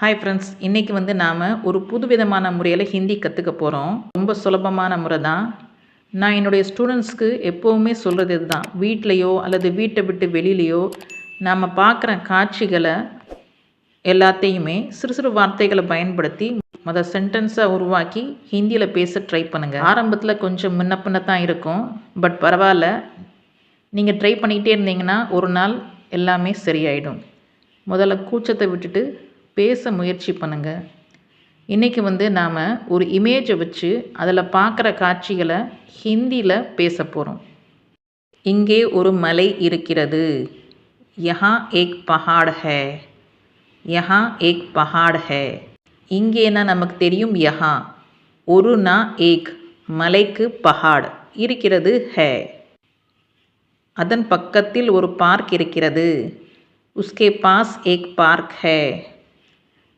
Hi friends, இன்றைக்கி நாம் ஒரு புதுவிதமான முறையில் ஹிந்தி கற்றுக்க போகிறோம். ரொம்ப சுலபமான முறை தான். நான் என்னுடைய ஸ்டூடெண்ட்ஸ்க்கு எப்போவுமே சொல்கிறது இதுதான். வீட்லேயோ அல்லது வீட்டை விட்டு வெளியிலையோ நாம் பார்க்குற காட்சிகளை எல்லாத்தையுமே சிறு சிறு வார்த்தைகளை பயன்படுத்தி சென்டென்ஸை உருவாக்கி ஹிந்தியில் பேச ட்ரை பண்ணுங்கள். ஆரம்பத்தில் கொஞ்சம் முன்ன பின்ன தான் இருக்கும், பட் பரவாயில்ல. நீங்கள் ட்ரை பண்ணிக்கிட்டே இருந்தீங்கன்னா ஒரு நாள் எல்லாமே சரியாயிடும். முதல்ல கூச்சத்தை விட்டுட்டு பேச முயற்சி பண்ணுங்கள். இன்றைக்கி நாம் ஒரு இமேஜை வச்சு அதில் பார்க்குற காட்சிகளை ஹிந்தியில் பேச போகிறோம். இங்கே ஒரு மலை இருக்கிறது. யஹா ஏக் பஹாட் ஹே. யஹா ஏக் பஹாட் ஹே. இங்கேனா நமக்கு தெரியும் யஹா. ஒருனா ஏக், மலைக்கு பஹாட் இருக்கிறது ஹே. அதன் பக்கத்தில் ஒரு பார்க் இருக்கிறது. உஸ்கே பாஸ் ஏக் பார்க் ஹே.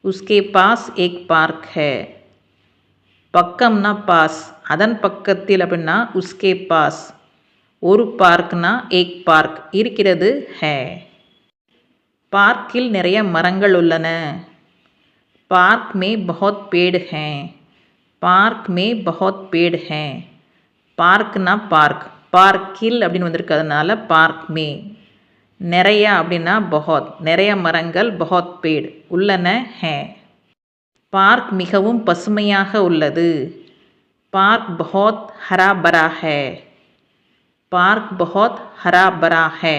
उसके पास एक पार्क है. பக்கம்னா பாஸ், அதன் பக்கத்தில் அப்படின்னா உஸ்கே பாஸ். ஒரு பார்க்னா ஏக் பார்க் இருக்கிறது ஹே. பார்க்கில் நிறைய மரங்கள் உள்ளன. பார்க் மே பஹுத் பேட் ஹே. பார்க் மே பஹுத் பேட் ஹே. பார்க்னா பார்க், பார்க்கில் அப்படின்னு வந்திருக்கிறதுனால பார்க் மே. நிறையா அப்படின்னா பஹுத், நிறைய மரங்கள், பஹுத் பேட் உள்ளன ஹே. பார்க் மிகவும் பசுமையாக உள்ளது. பார்க் பஹுத் ஹரா பரா ஹே. பார்க் பஹுத் ஹரா பரா ஹே.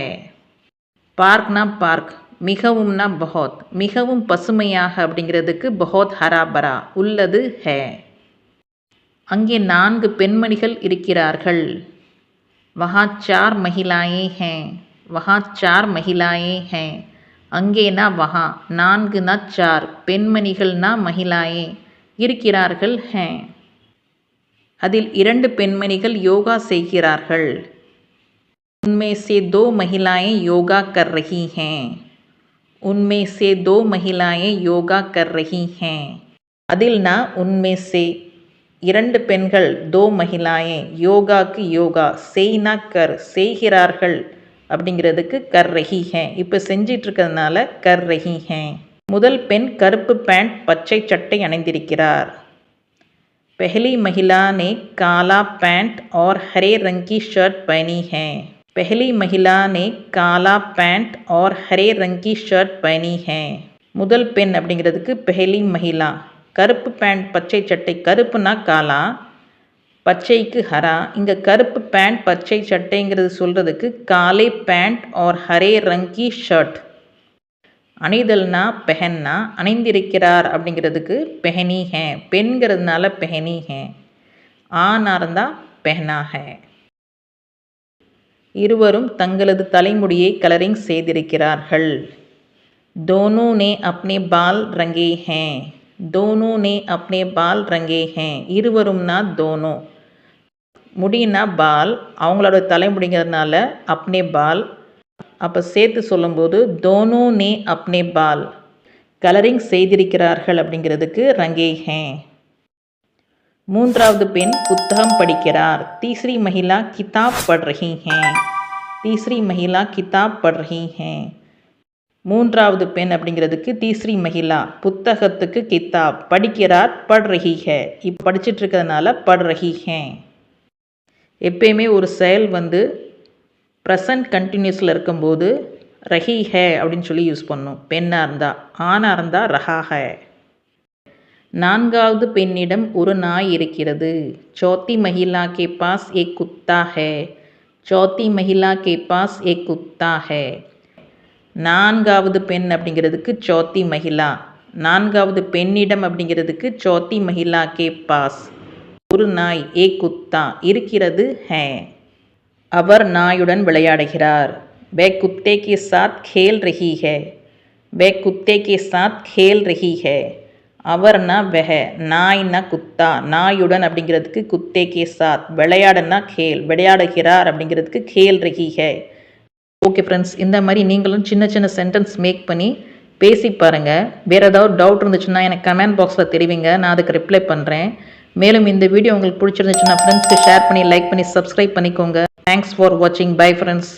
பார்க்னா பார்க், மிகவும்னா பஹுத், மிகவும் பசுமையாக அப்படிங்கிறதுக்கு பஹுத் ஹரா பரா உள்ளது ஹே. அங்கே 4 பெண்மணிகள் இருக்கிறார்கள். வஹா 4 மஹிலாயே ஹே. वहाँ 4 महिलाएं हैं. அங்கேனா வஹா, 4னா 4, பெண்மணிகள்னா மகிழாயே இருக்கிறார்கள் ஹே. அதில் 2 பெண்மணிகள் யோகா செய்கிறார்கள். उनमें से 2 महिलाएं योगा कर रही हैं. उनमें से 2 महिलाएं योगा कर रही हैं. அதில்னா उनमें से 2 பெண்கள், 2 महिलाएं, யோகாக்கு யோகா, செய்னா கர், செய்கிறார்கள் அப்படிங்கிறதுக்கு கர் ரஹி ஹே. இப்போ செஞ்சிட்ருக்கிறதுனால கர் ரஹி ஹே. முதல் பெண் கருப்பு பேண்ட், பச்சை சட்டை அணிந்திருக்கிறார். पहली महिला ने काला पैंट और हरे रंग की शर्ट पहनी है. पहली महिला ने काला पैंट और हरे रंग की शर्ट पहनी है. முதல் பெண் அப்படிங்கிறதுக்கு पहली महिला. கருப்பு பேண்ட், பச்சை சட்டை. கருப்புனா காலா, பச்சைக்கு ஹரா. இங்கே கருப்பு பேண்ட், பச்சை சட்டைங்கிறது சொல்கிறதுக்கு காலே பேண்ட் और हरे रंग की ஷர்ட். அணிதல்னா பெஹன்னா, அணிந்திருக்கிறார் அப்படிங்கிறதுக்கு பெஹனி ஹே. பெண்கிறதுனால பெஹனி ஹே. ஆணாக இருந்தால் பெஹனா ஹே. இருவரும் தங்களது தலைமுடியை கலரிங் செய்திருக்கிறார்கள். दोनों ने अपने बाल रंगे हैं. दोनों ने अपने बाल रंगे हैं. இருவரும்னா दोनों. முடினா பால், அவங்களோட தலைமுடிங்கிறதுனால அப்னே பால். அப்போ சேர்த்து சொல்லும்போது தோனோ நே அப்னே பால். கலரிங் செய்திருக்கிறார்கள் அப்படிங்கிறதுக்கு ரங்கே ஹே. மூன்றாவது பெண் புத்தகம் படிக்கிறார். தீஸ்ரி மஹிலா கிதாப் பட் ரஹி ஹே. தீஸ்ரி மஹிலா கிதாப் பட் ரஹி ஹே. மூன்றாவது பெண் அப்படிங்கிறதுக்கு தீஸ்ரி மஹிலா, புத்தகத்துக்கு கிதாப், படிக்கிறார் பட் ரஹி ஹே. இப்போ படிச்சுட்டு இருக்கிறதுனால பட் ரஹி ஹே. எப்பயுமே ஒரு செயல் ப்ரெசன்ட் கண்டினியூஸில் இருக்கும்போது ரஹி ஹே அப்படின்னு சொல்லி யூஸ் பண்ணணும். பெண்ணாக இருந்தால். ஆணாக இருந்தால் ரஹா ஹே. நான்காவது பெண்ணிடம் ஒரு நாய் இருக்கிறது. சௌத்தி மஹிலா கே பாஸ் ஏக் குத்தா ஹே. சௌத்தி மஹிலா கே பாஸ் ஏக் குத்தா ஹே. நான்காவது பெண் அப்படிங்கிறதுக்கு சௌத்தி மஹிலா. நான்காவது பெண்ணிடம் அப்படிங்கிறதுக்கு சௌத்தி மஹிலா கே பாஸ் ஒரு நாய், ஏ குத்தா இருக்கிறது ஹே. அவர் நாயுடன் விளையாடுகிறார். வே குத்தே கே சாத் खेल रही है. வே குத்தே கே சாத் खेल रही है. அவர்னா வெஹ, நாய்னா குத்தா, நாயுடன் அப்படிங்கிறதுக்கு குத்தே கே சாத், விளையாடுனா கேல், விளையாடுகிறார் அப்படிங்கிறதுக்கு खेल रही है. ஓகே ஃப்ரெண்ட்ஸ், இந்த மாதிரி நீங்களும் சின்ன சின்ன சென்டென்ஸ் மேக் பண்ணி பேசி பாருங்கள். வேறு ஏதாவது டவுட் இருந்துச்சுன்னா எனக்கு கமெண்ட் பாக்ஸில் தெரிவிங்க, நான் அதுக்கு ரிப்ளை பண்ணுறேன். மேலும் இந்த வீடியோ உங்களுக்கு பிடிச்சிருந்துச்சுன்னா ஃப்ரெண்ட்ஸ்க்கு ஷேர் பண்ணி, லைக் பண்ணி, சப்ஸ்கிரைப் பண்ணிக்கோங்க. தேங்க்ஸ் ஃபார் வாட்சிங். Bye friends.